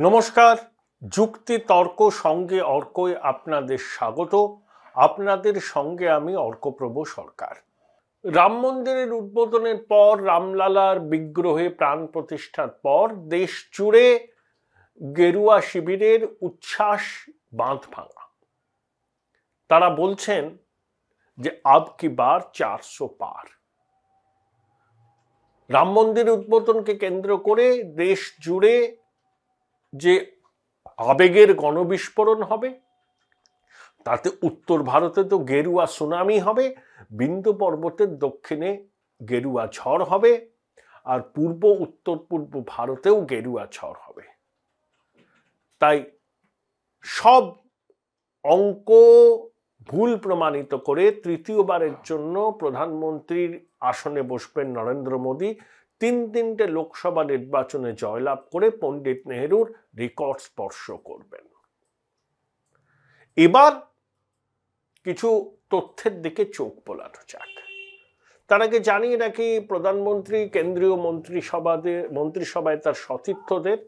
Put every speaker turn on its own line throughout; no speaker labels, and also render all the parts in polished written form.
নমস্কার, যুক্তি তর্ক সঙ্গে অর্কয় আপনাদের স্বাগত। আপনাদের সঙ্গে আমি অর্কপ্রভ সরকার। রাম মন্দিরের উদ্বোধনের পর, রামলালার বিগ্রহে প্রাণ প্রতিষ্ঠার পর দেশ জুড়ে গেরুয়া শিবিরের উচ্ছ্বাস বাঁধ ভাঙা। তারা বলছেন যে আব কি বার 400 পার। রাম মন্দির উদ্বোধনকে কেন্দ্র করে দেশ জুড়ে যে আবেগের গণবিস্ফোরণ হবে, তাতে উত্তর ভারতে তো গেরুয়া সুনামি হবে, বিন্ধ্য পর্বতের দক্ষিণে গেরুয়া ঝড় হবে, আর পূর্ব উত্তর পূর্ব ভারতেও গেরুয়া ঝড় হবে। তাই সব অঙ্ক ভুল প্রমাণিত করে তৃতীয়বারের জন্য প্রধানমন্ত্রীর আসনে বসবেন নরেন্দ্র মোদী। তিনটে লোকসভা নির্বাচনে জয়লাভ করে পণ্ডিত নেহরুর রেকর্ড স্পর্শ করবেন। এবার কিছু তথ্যের দিকে চোখ বোলানো যাক। তার আগে জানিয়ে রাখি, প্রধানমন্ত্রী কেন্দ্রীয় মন্ত্রিসভায় তার সতীর্থদের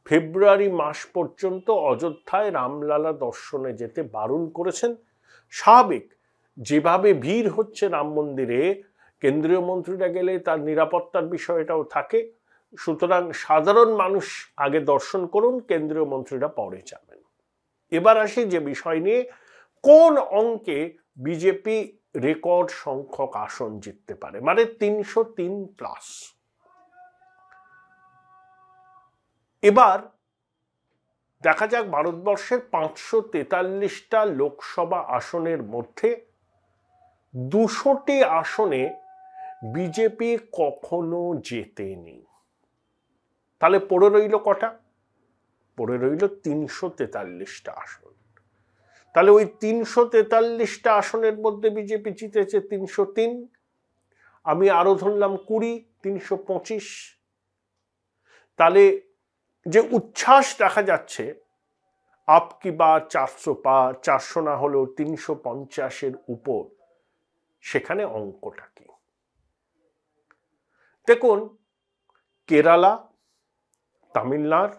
ফেব্রুয়ারি মাস পর্যন্ত অযোধ্যায় রামলালা দর্শনে যেতে বারণ করেছেন। স্বাভাবিক, যেভাবে ভিড় হচ্ছে রাম মন্দিরে, কেন্দ্রীয় মন্ত্রীরা গেলে তার নিরাপত্তার বিষয়টাও থাকে। সুতরাং সাধারণ মানুষ আগে দর্শন করুন, কেন্দ্রীয় মন্ত্রীরা পরে যাবেন। এবার আসি যে বিষয় নিয়ে, কোন অঙ্কে বিজেপি রেকর্ড সংখ্যক আসন জিততে পারে, মানে 303 প্লাস। এবার দেখা যাক ভারতবর্ষের 543টা লোকসভা আসনের মধ্যে 200টি আসনে বিজেপি কখনো জেতেনি। তাহলে পড়ে রইল কটা? পড়ে রইল 343টা আসন। তাহলে ওই 343টা আসনের মধ্যে বিজেপি জিতেছে 303, আমি আরো ধরলাম 20, 325। তাহলে যে উচ্ছ্বাস দেখা যাচ্ছে, আপ কি বার 400 পার, 400 না হলেও 350-এর উপর, সেখানে অঙ্কটা কি? দেখুন, কেরালা, তামিলনাড়ু,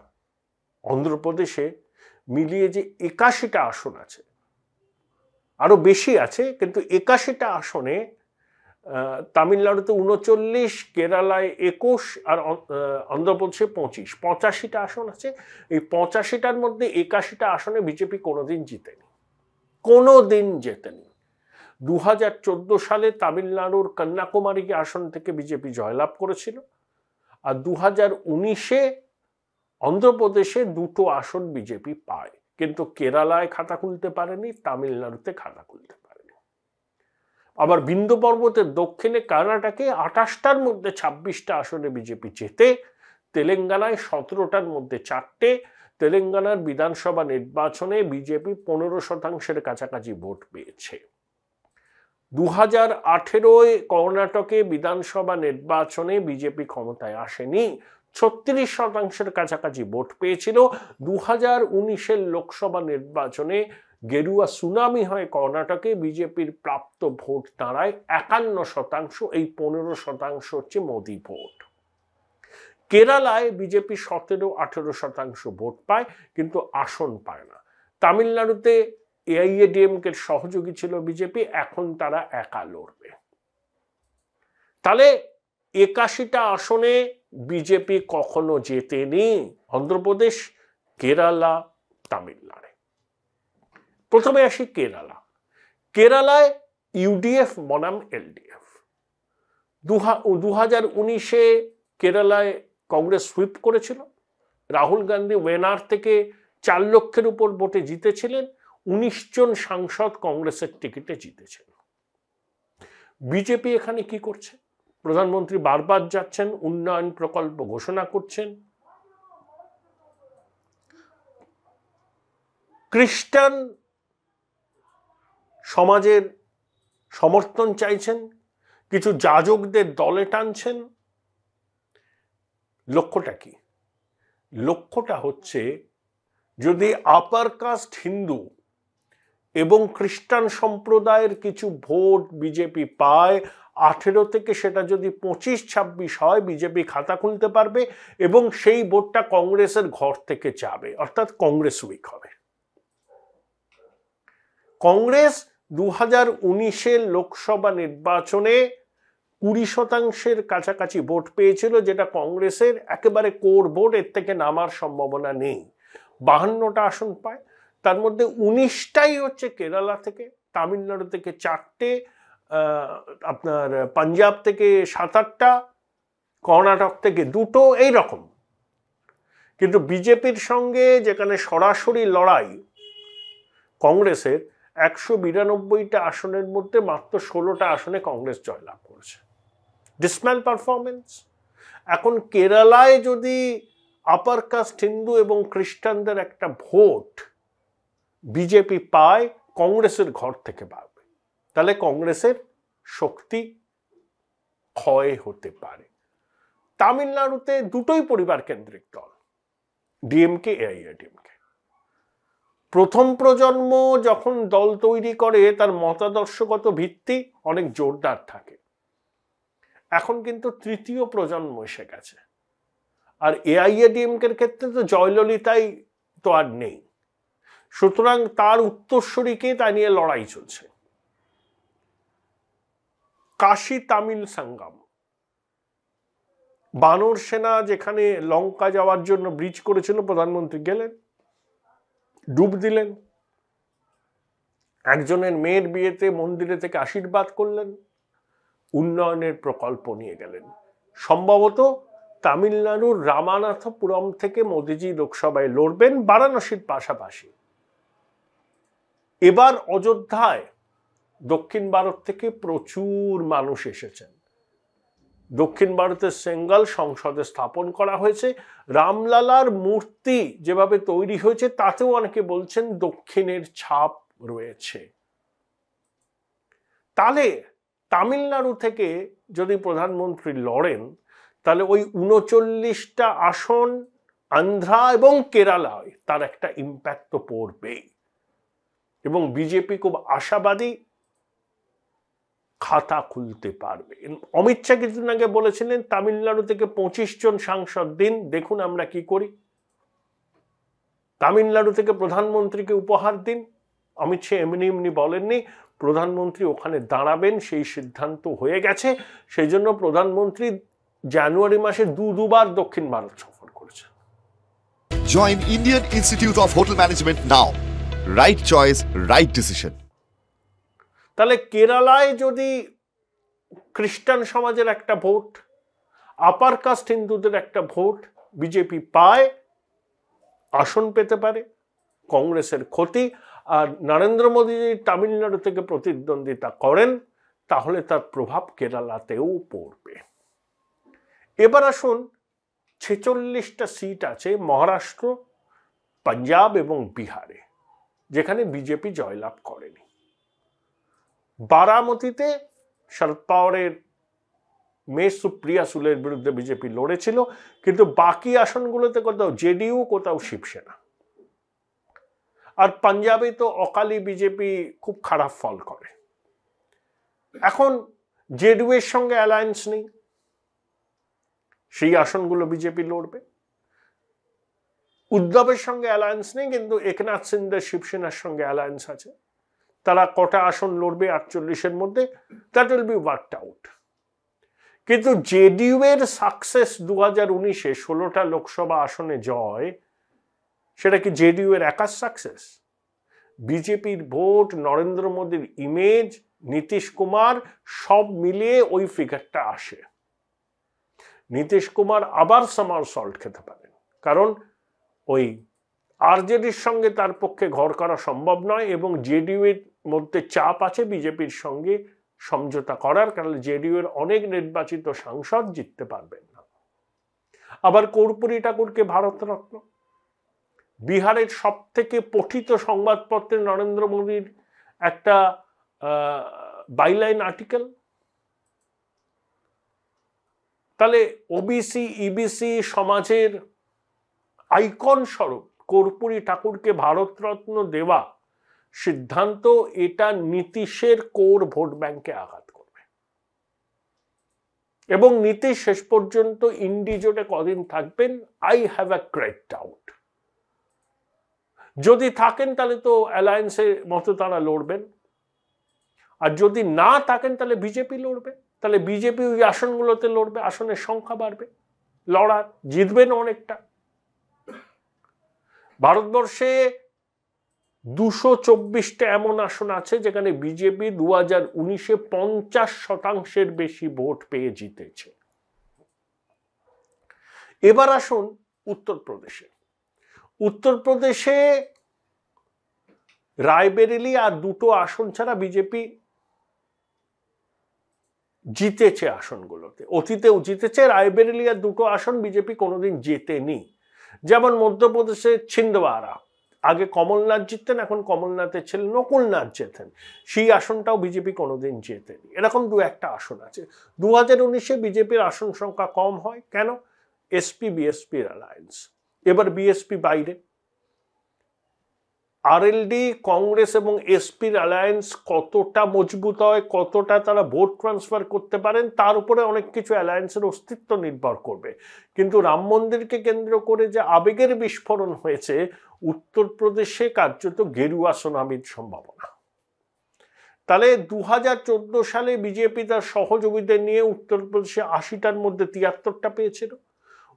অন্ধ্রপ্রদেশে মিলিয়ে যে 81টা আসন আছে, আরো বেশি আছে, কিন্তু 81টা আসনে তামিলনাড়ুতে 39, কেরালায় 21 আর অন্ধ্রপ্রদেশে 25, 85টা আসন আছে। এই 85টার মধ্যে 81টা আসনে বিজেপি কোনোদিন জিতেনি, কোনোদিন জেতেনি। 2014 সালে তামিলনাড়ুর কন্যাকুমারী আসন থেকে বিজেপি জয়লাভ করেছিল, আর 2019-এ অন্ধ্রপ্রদেশে 2টো আসন বিজেপি পায়, কিন্তু কেরালায় খাতা খুলতে পারেনি, তামিলনাড়ুতে খাতা খুলতে পারেনি। আবার বিন্ধ্য পর্বতের দক্ষিণে কর্ণাটকে 28টার মধ্যে 26টা আসনে বিজেপি জেতে, তেলেঙ্গানায় 17টার মধ্যে 4টে। তেলেঙ্গানার বিধানসভা নির্বাচনে বিজেপি 15%-এর কাছাকাছি ভোট পেয়েছে। 2018-এ কর্ণাটকে বিধানসভা নির্বাচনে বিজেপি ক্ষমতায় আসেনি, 36%-এর কাছাকাছি ভোট পেয়েছিল। 2019-এর লোকসভা নির্বাচনে গেরুয়া সুনামি হয় কর্ণাটকে, বিজেপির প্রাপ্ত ভোট দাঁড়ায় 51%, এই 15% হচ্ছে মোদি ভোট। কেরালায় বিজেপি 17-18% ভোট পায়, কিন্তু আসন পায় না। তামিলনাড়ুতে এআইএডিএমকে সহযোগী ছিল বিজেপি, এখন তারা একা লড়বে। তাহলে 81টা আসনে বিজেপি কখনো জেতেনি, অন্ধ্রপ্রদেশ, কেরালা, তামিলনাড়ু। প্রথমে আসি কেরালা। কেরালায় ইউডিএফ বনাম এলডিএফ। 2019-এ কেরালায় কংগ্রেস সুইপ করেছিল। রাহুল গান্ধী ওয়েনার থেকে 4 লক্ষের উপর ভোটে জিতেছিলেন। 19 জন সাংসদ কংগ্রেসের টিকিটে জিতেছেন। বিজেপি এখানে কি করছে? প্রধানমন্ত্রী বারবার যাচ্ছেন, উন্নয়ন প্রকল্প ঘোষণা করছেন, খ্রিস্টান সমাজের সমর্থন চাইছেন, কিছু যাজকদের দলে টানছেন। লক্ষ্যটা কি? লক্ষ্যটা হচ্ছে, যদি আপার কাস্ট হিন্দু এবং খ্রিস্টান সম্প্রদায়ের কিছু ভোট বিজেপি পায়, 18 থেকে সেটা যদি 25-26 হয় বিজেপি খাতা খুলতে পারবে এবং সেই ভোটটা কংগ্রেসের ঘর থেকে যাবে, অর্থাৎ কংগ্রেস উইক হবে। কংগ্রেস 2019-এর লোকসভা নির্বাচনে 20% কাছাকাছি ভোট পেয়েছিল, যেটা কংগ্রেসের একেবারে কোর ভোট, এর থেকে নামার সম্ভাবনা নেই। 52টা আসন পায়, তার মধ্যে 19টাই হচ্ছে কেরালা থেকে, তামিলনাড়ু থেকে 4টে, আপনার পাঞ্জাব থেকে 7-8টা, কর্ণাটক থেকে 2টো, এইরকম। কিন্তু বিজেপির সঙ্গে যেখানে সরাসরি লড়াই কংগ্রেসের, 192টা আসনের মধ্যে মাত্র 16টা আসনে কংগ্রেস জয়লাভ করেছে। ডিসমাল পারফরমেন্স। এখন কেরালায় যদি আপার কাস্ট হিন্দু এবং খ্রিস্টানদের একটা ভোট বিজেপি পায়, কংগ্রেসের ঘর থেকে পাবে, তাহলে কংগ্রেসের শক্তি ক্ষয় হতে পারে। তামিলনাড়ুতে দুটোই পরিবার কেন্দ্রিক দল, ডিএমকে, এআইএডিএমকে। প্রথম প্রজন্ম যখন দল তৈরি করে তার মতাদর্শগত ভিত্তি অনেক জোরদার থাকে। এখন কিন্তু তৃতীয় প্রজন্ম এসে গেছে, আর এআইএডিএমকের ক্ষেত্রে তো জয়ললিতাই তো আর নেই, সুতরাং তার উত্তরসূরিকে তা নিয়ে লড়াই চলছে। কাশী তামিল সঙ্গম, বানর সেনা যেখানে লঙ্কা যাওয়ার জন্য ব্রিজ করেছিল, প্রধানমন্ত্রী গেলেন, ডুব দিলেন, একজনের মেয়ের বিয়েতে মন্দিরে থেকে আশীর্বাদ করলেন, উন্নয়নের প্রকল্প নিয়ে গেলেন। সম্ভবত তামিলনাড়ুর রামানাথপুরম থেকে মোদিজি লোকসভায় লড়বেন, বারাণসীর পাশাপাশি। এবার অযোধ্যায় দক্ষিণ ভারত থেকে প্রচুর মানুষ এসেছেন। দক্ষিণ ভারতের সেঙ্গাল সংসদে স্থাপন করা হয়েছে। রামলালার মূর্তি যেভাবে তৈরি হয়েছে তাতেও অনেকে বলছেন দক্ষিণের ছাপ রয়েছে। তাহলে তামিলনাড়ু থেকে যদি প্রধানমন্ত্রী লড়েন, তাহলে ওই 39টা আসন আন্ধ্রা এবং কেরালায় তার একটা ইম্প্যাক্ট তো পড়বেই। এবং বিজেপি খুব আশাবাদী খাতা খুলতে পারবে। অমিত শাহ কিছুদিন আগে বলেছিলেন তামিলনাড়ু থেকে 25 জন সাংসদ দিন, দেখুন আমরা কি করি। তামিলনাড়ু থেকে প্রধানমন্ত্রীকে উপহার দিন। অমিত শাহ এমনি এমনি বলেননি, প্রধানমন্ত্রী ওখানে দাঁড়াবেন সেই সিদ্ধান্ত হয়ে গেছে। সেই জন্য প্রধানমন্ত্রী জানুয়ারি মাসে দুবার দক্ষিণ ভারত সফর করেছেন।
Join Indian Institute of Hotel Management now. Right choice, right decision.
তাহলে কেরালায় যদি খ্রিস্টান সমাজের একটা ভোট, আপার কাস্ট হিন্দুদের একটা ভোট বিজেপি পায়, আসন পেতে পারে, কংগ্রেসের ক্ষতি। আর নরেন্দ্র মোদী যদি তামিলনাড়ু থেকে প্রতিদ্বন্দ্বিতা করেন, তাহলে তার প্রভাব কেরালাতেও পড়বে। এবার আসুন, 46টা সিট আছে মহারাষ্ট্র, পাঞ্জাব এবং বিহারে, যেখানে বিজেপি জয়লাভ করেনি। বারামতিতে শরদ পাওয়ারের মেয়ে সুপ্রিয়া সুলের বিরুদ্ধে বিজেপি লড়েছিল, কিন্তু বাকি আসনগুলোতে কোথাও জেডিইউ, কোথাও শিবসেনা। আর পাঞ্জাবে তো অকালি বিজেপি খুব খারাপ ফল করে। এখন জেডিইউ এর সঙ্গে অ্যালায়েন্স নেই, সেই আসনগুলো বিজেপি লড়বে। উদ্ধবের সঙ্গে অ্যালায়েন্স নেই, কিন্তু একনাথ সিন্ডের শিবসেনার সঙ্গে অ্যালায়েন্স আছে। তারা কটা আসন লড়বে 48-এর মধ্যে, that will be worked out. কিন্তু জেডিইউ এর সাকসেস 2019-এ 16টা লোকসভা আসনে জয়, সেটা কি জেডিইউ এর একার সাকসেস? বিজেপির ভোট, নরেন্দ্র মোদীর ইমেজ, নীতিশ কুমার, সব মিলিয়ে ওই ফিগারটা আসে। নীতিশ কুমার আবার সামারসল্ট খেতে পারেন, কারণ ওই আরজেডির সঙ্গে তার পক্ষে ঘর করা সম্ভব নয়, এবং জেডিইউ এর মধ্যে চাপ আছে বিজেপির সঙ্গে সমঝোতা করার, কারণ জেডিইউ এর অনেক নির্বাচিত সাংসদ জিততে পারবেন না। আবার কর্পূরী ঠাকুরকে ভারতরত্ন, বিহারের সব থেকে পঠিত সংবাদপত্রে নরেন্দ্র মোদীর একটা বাইলাইন আর্টিকেল। তাহলে ওবিসি ইবিসি সমাজের আইকন স্বরূপ কর্পূরী ঠাকুরকে ভারতরত্ন দেওয়া সিদ্ধান্ত, এটা নীতিশের কোর ভোট ব্যাংকে আঘাত করবে। এবং নীতিশ শেষ পর্যন্ত ইন্ডি জোটে কদিন থাকবেন I have a great doubt. যদি থাকেন তাহলে তো অ্যালায়েন্সের মতো তারা লড়বেন, আর যদি না থাকেন তাহলে বিজেপি লড়বে, তাহলে বিজেপি ওই আসনগুলোতে লড়বে, আসনের সংখ্যা বাড়বে, লড়ার জিতবেন অনেকটা। ভারতবর্ষে 224টা এমন আসন আছে যেখানে বিজেপি 2019-এ 50% বেশি ভোট পেয়ে জিতেছে। এবার আসুন উত্তরপ্রদেশে। উত্তরপ্রদেশে রায়বেরেলি আর দুটো আসন ছাড়া বিজেপি জিতেছে আসনগুলোতে, অতীতেও জিতেছে। রায়বেরেলি আর দুটো আসন বিজেপি কোনোদিন জেতেনি। যেমন মধ্যপ্রদেশে ছিন্দওয়ারা, আগে কমলনাথ জিততেন, এখন কমলনাথের ছেলে নকুলনাথ জেতেন, সেই আসনটাও বিজেপি কোনোদিন জেতেনি। এরকম দু একটা আসন আছে। 2019-এ বিজেপির আসন সংখ্যা কম হয় কেন? এসপি বিএসপির অ্যালায়েন্স। এবার বিএসপি বাইরে, আরএলডি, কংগ্রেস এবং এসপির অ্যালায়েন্স কতটা মজবুত হয়, কতটা তারা ভোট ট্রান্সফার করতে পারেন, তার উপরে অনেক কিছু অ্যালায়েন্সের অস্তিত্ব নির্ভর করবে। কিন্তু রাম মন্দিরকে কেন্দ্র করে যে আবেগের বিস্ফোরণ হয়েছে, উত্তরপ্রদেশে কার্যত গেরুয়া সুনামির সম্ভাবনা। তাহলে 2014 সালে বিজেপি তার সহযোগীদের নিয়ে উত্তরপ্রদেশে 80টার মধ্যে 73টা পেয়েছিল,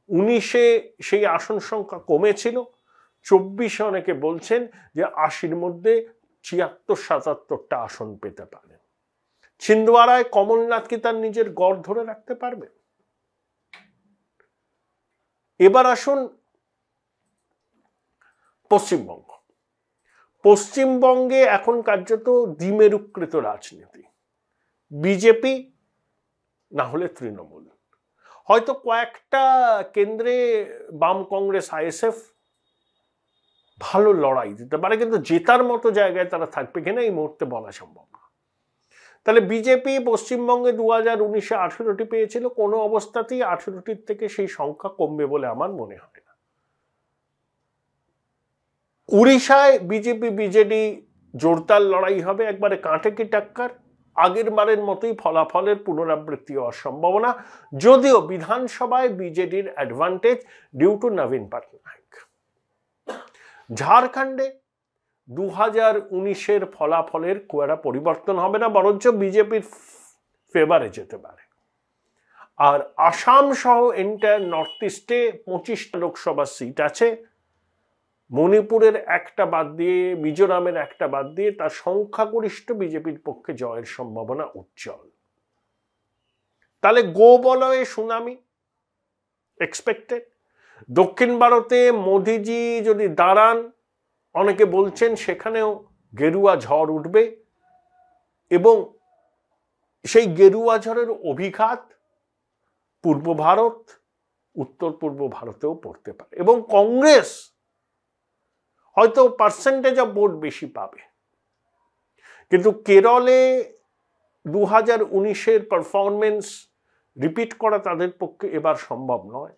19-এ সেই আসন সংখ্যা কমেছিল, 24-এ অনেকে বলছেন যে 80-র মধ্যে 76-77টা আসন পেতে পারেন। ছিন্দওয়ারায় কমলনাথ কি তার নিজের গড় ধরে রাখতে পারবে? এবার আসুন পশ্চিমবঙ্গ। পশ্চিমবঙ্গে এখন কার্যত দ্বিমেরুকৃত রাজনীতি, বিজেপি না হলে তৃণমূল। হয়তো কয়েকটা কেন্দ্রে বাম কংগ্রেস আইএসএফ ভালো লড়াই দিতে পারে, কিন্তু জেতার মতো জায়গায় তারা থাকবে কিনা এই মুহূর্তে বলা সম্ভব না। তাহলে বিজেপি পশ্চিমবঙ্গে 2019-এ 18টি পেয়েছিল, কোনো অবস্থাতেই 18টির থেকে সেই সংখ্যা কমবে বলে আমার মনে হয় না। উড়িষ্যায় বিজেপি বিজেডি জোরদার লড়াই হবে, একবারে কাঁটে কি টাক্কার। আগের বারের মতোই ফলাফলের পুনরাবৃত্তি হওয়ার সম্ভাবনা, যদিও বিধানসভায় বিজেডির অ্যাডভান্টেজ ডিউ টু নবীন পটনায়ক। ঝাড়খণ্ডে 2019-এর ফলাফলের খুব একটা পরিবর্তন হবে না, বরঞ্চ বিজেপির ফেভারে যেতে পারে। আর আসাম সহ এন্টায়ার নর্থ ইস্টে 25টা লোকসভা সিট আছে, মণিপুরের একটা বাদ দিয়ে, মিজোরামের একটা বাদ দিয়ে, তার সংখ্যাগরিষ্ঠ বিজেপির পক্ষে জয়ের সম্ভাবনা উজ্জ্বল। তাহলে গো বলয়ে সুনামি এক্সপেক্টেড। দক্ষিণ ভারতে মোদিজি যদি দাঁড়ান, অনেকে বলছেন সেখানেও গেরুয়া ঝড় উঠবে, এবং সেই গেরুয়া ঝড়ের অভিঘাত পূর্ব ভারত, উত্তর পূর্ব ভারতেও পড়তে পারে, এবং কংগ্রেস হয়তো পার্সেন্টেজ অফ ভোট বেশি পাবে। কিন্তু কেরলে 2019-এর পারফরমেন্স রিপিট করা তাদের পক্ষে এবার সম্ভব নয়।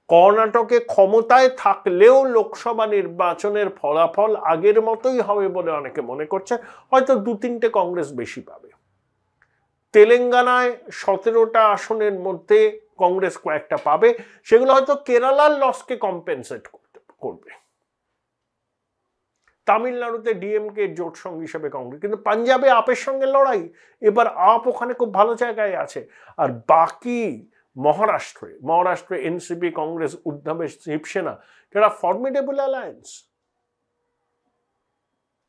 কর্ণাটকে ক্ষমতায় থাকলেও লোকসভা নির্বাচনের ফলাফল আগের মতোই হবে বলে অনেকে মনে করছেন, হয়তো 2-3টে কংগ্রেস বেশি পাবে। তেলেঙ্গানায় 17টা আসনের মধ্যে কংগ্রেস কয়েকটা পাবে, সেগুলো হয়তো কেরালার লসকে কম্পেনসেট করবে। তামিলনাড়ুতে ডিএমকে জোট সঙ্গী হিসেবে কংগ্রেস, কিন্তু পাঞ্জাবে আপের সঙ্গে লড়াই, এবার আপ ওখানে খুব ভালো জায়গায় আছে। আর বাকি মহারাষ্ট্রে এনসিপি, কংগ্রেস, উদ্ধবে শিবসেনা, যারা ফর্মিডেবল অ্যালায়েন্স।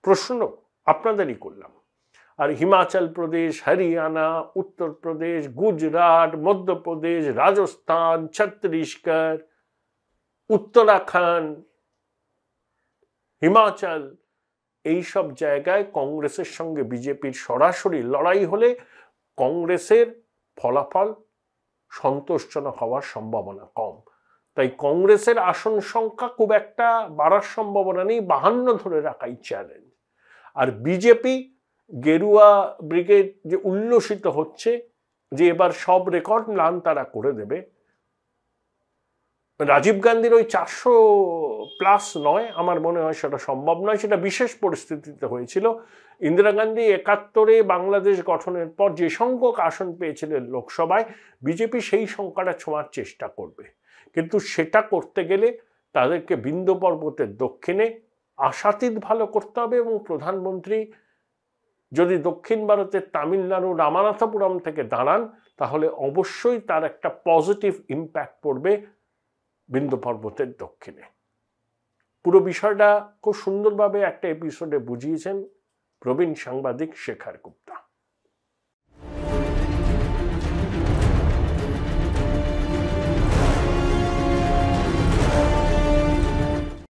প্রশ্ন আপনাদেরই করলাম। আর হিমাচল প্রদেশ, হরিয়ানা, উত্তরপ্রদেশ, গুজরাট, মধ্যপ্রদেশ, রাজস্থান, ছত্তিশগড়, উত্তরাখণ্ড, হিমাচল, এইসব জায়গায় কংগ্রেসের সঙ্গে বিজেপির সরাসরি লড়াই হলে কংগ্রেসের ফলাফল সন্তোষজনক হওয়ার সম্ভাবনা কম। তাই কংগ্রেসের আসন সংখ্যা খুব একটা বাড়ার সম্ভাবনা নেই, 52 ধরে রাখাই চ্যালেঞ্জ। আর বিজেপি গেরুয়া ব্রিগেড যে উল্লসিত হচ্ছে যে এবার সব রেকর্ড লান তারা করে দেবে, রাজীব গান্ধীর ওই 400+ নয়, আমার মনে হয় সেটা সম্ভব নয়, সেটা বিশেষ পরিস্থিতিতে হয়েছিল। ইন্দিরা গান্ধী 71-এ বাংলাদেশ গঠনের পর যে সংখ্যক আসন পেয়েছিলেন লোকসভায়, বিজেপি সেই সংখ্যাটা ছোঁয়ার চেষ্টা করবে, কিন্তু সেটা করতে গেলে তাদেরকে বিন্ধ্য পর্বতের দক্ষিণে আশাতীত ভালো করতে হবে, এবং প্রধানমন্ত্রী যদি দক্ষিণ ভারতের তামিলনাড়ু রামানাথপুরম থেকে দাঁড়ান, তাহলে অবশ্যই তার একটা পজিটিভ ইম্প্যাক্ট পড়বে বিন্ধ্য পর্বতের দক্ষিণে। পুরো বিষয়টা খুব সুন্দরভাবে একটা এপিসোডে বুঝিয়েছেন প্রবীণ সাংবাদিক শেখর গুপ্তা।